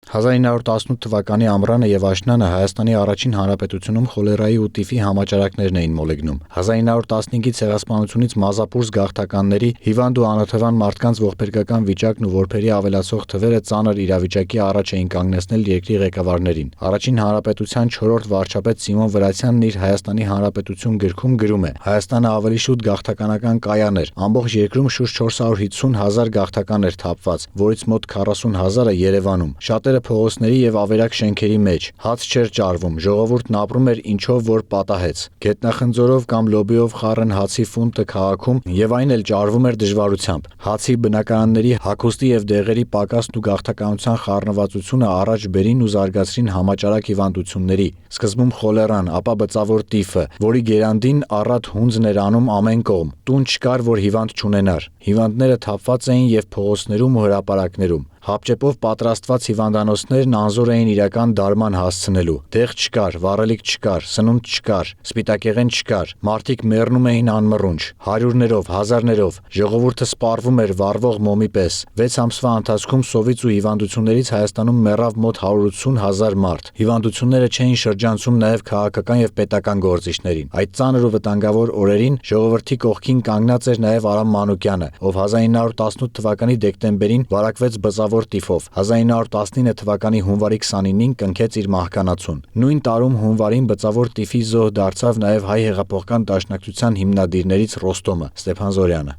1918 թվականի ամռանը և աշնանը Հայաստանի առաջին հանրապետությունում խոլերայի ու տիֆի համաճարակներն էին մոլեգնում։ 1915-ի ցեղասպանությունից մազապուրս գաղթականների, հիվանդ ու անօթևան մարդկանց ողբերգական վիճակն ու որբերի ավելացող թվերը ծանր իրավիճակի առաջ էին կանգնեցնել երկրի ղեկավարներին։ Առաջին հանրապետության 4-րդ վարչապետ Սիմոն Վրացյանն իր «Հայաստանի Հանրապետություն» գրքում գրում է. «Հայաստանը ավելի շուտ գաղթականական կայան էր, ամբողջ երկրում շուրջ 450 հազար գաղթական էր թափված, որից մոտ 40 հազարը Երևանում, շատերը փողոցների և ավերակ շենքերի մեջ, հաց չէր ճարվում, ժողովուրդն ապրում էր ինչով որ պատահեց, գետնախնձորով կամ լոբիով խառն հացի ֆունտը քաղաքում և այն էլ ճարվում էր դժվարությամբ։ Հացի, բնակարանների, հագուստի և դեղերի պակասն ու գաղթականության խառնվածությունը առաջ բերին ու զարգացրին համաճարակ հիվանդությունների, սկզբում խոլերան, ապա բծավոր տիֆը, որի գերանդին առատ հունձն էր անում ամեն կողմ, տուն չկար, որ հիվանդ չունենար, հիվանդները թափված էին և փողոցներում ու հրապարակներում, հապճեպով պատրաստված հիվանդանոցներն անզոր էին իրական դարման հասցնելու, դեղ չկար, վառելիք չկար, սնունդ չկար, սպիտակեղեն չկար, մարդիկ մեռնում էին անմռունչ, հարյուրներով, հազարներով, ժողովուրդը սպառվում էր վառվող մոմի պես։ 6 ամսվա ընթացքում սովից ու հիվանդություններից Հայաստանում մեռավ մոտ 180 հազար մարդ։ Հիվանդությունները չէին շրջանցում նաև քաղաքական և պետական գործիչներին։ Այդ ծանր ու վտանգավոր օրերին ժողովրդի կողքին կանգնած էր նաև Արամ Մանուկյանը, ով 1918 թվականի դեկտեմբերին վարակվեց բծավոր տիֆով, 1919 թվականի հունվարի 29-ին կնքեց իր մահկանացուն։ Նույն տարում հունվարին բծավոր տիֆի զոհ դարձավ նաև հայ հեղափոխական դաշնակցության հիմնադիրներից Ռոստոմը Ստեփան Զորյանը։